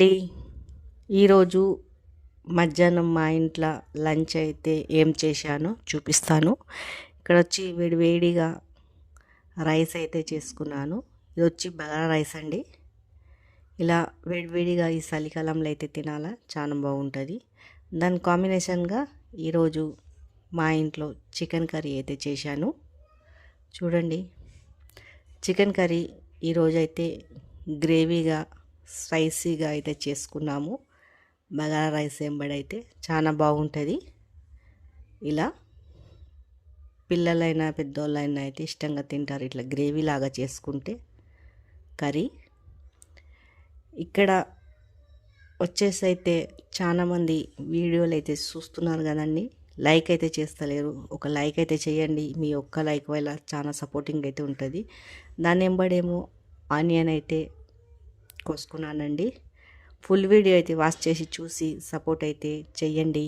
అండి. ఈరోజు మధ్యాహ్నం మా ఇంట్లో లంచ్ అయితే ఏం చేశానో చూపిస్తాను. ఇక్కడ వచ్చి వేడివేడిగా రైస్ అయితే చేసుకున్నాను. ఇది వచ్చి బగారా రైస్ అండి. ఇలా వేడివేడిగా ఈ చలికాలంలో అయితే తినాలా, చాలా బాగుంటుంది. దాని కాంబినేషన్గా ఈరోజు మా ఇంట్లో చికెన్ కర్రీ అయితే చేశాను. చూడండి, చికెన్ కర్రీ ఈరోజైతే గ్రేవీగా స్పైసీగా అయితే చేసుకున్నాము. బగారా రైస్ ఎంబడైతే చాలా బాగుంటుంది. ఇలా పిల్లలైనా పెద్దోళ్ళైనా అయితే ఇష్టంగా తింటారు ఇట్లా గ్రేవీ లాగా చేసుకుంటే కర్రీ. ఇక్కడ వచ్చేసి అయితే చాలామంది వీడియోలు అయితే చూస్తున్నారు కదండి, లైక్ అయితే చేస్తలేరు. ఒక లైక్ అయితే చేయండి. మీ ఒక్క లైక్ వల్ల చాలా సపోర్టింగ్ అయితే ఉంటుంది. దాని ఎంబడేమో ఆనియన్ అయితే కోసుకున్నానండి. ఫుల్ వీడియో అయితే వాచ్ చేసి చూసి సపోర్ట్ అయితే చెయ్యండి.